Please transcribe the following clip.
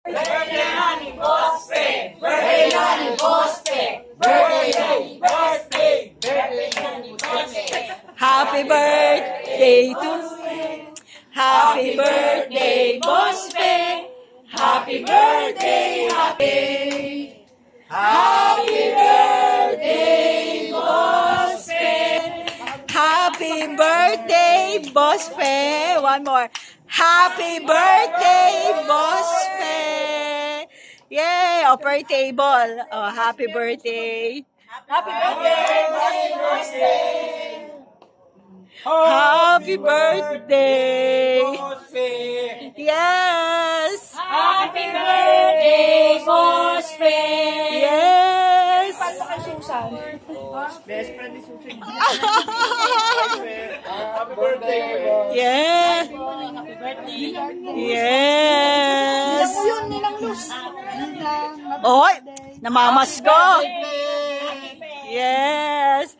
Birthday ni Bospe! Birthday ni Bospe! Birthday! Birthday! Birthday ni Bospe! Happy birthday to Happy birthday, Bospe! Happy birthday, Happy birthday, Bospe! Happy birthday, Bospe! One more. Happy birthday, Bospe! Yay! Upper table. Oh, happy birthday. Happy birthday, Bospe! Happy birthday! Yes! Happy birthday, Bospe! Yes! Paano kay Susan? Best friend ni Susan. Happy birthday! Yes! Happy birthday! Yes! Yun, nilang Luz. Oy! Namamas ko! Yes!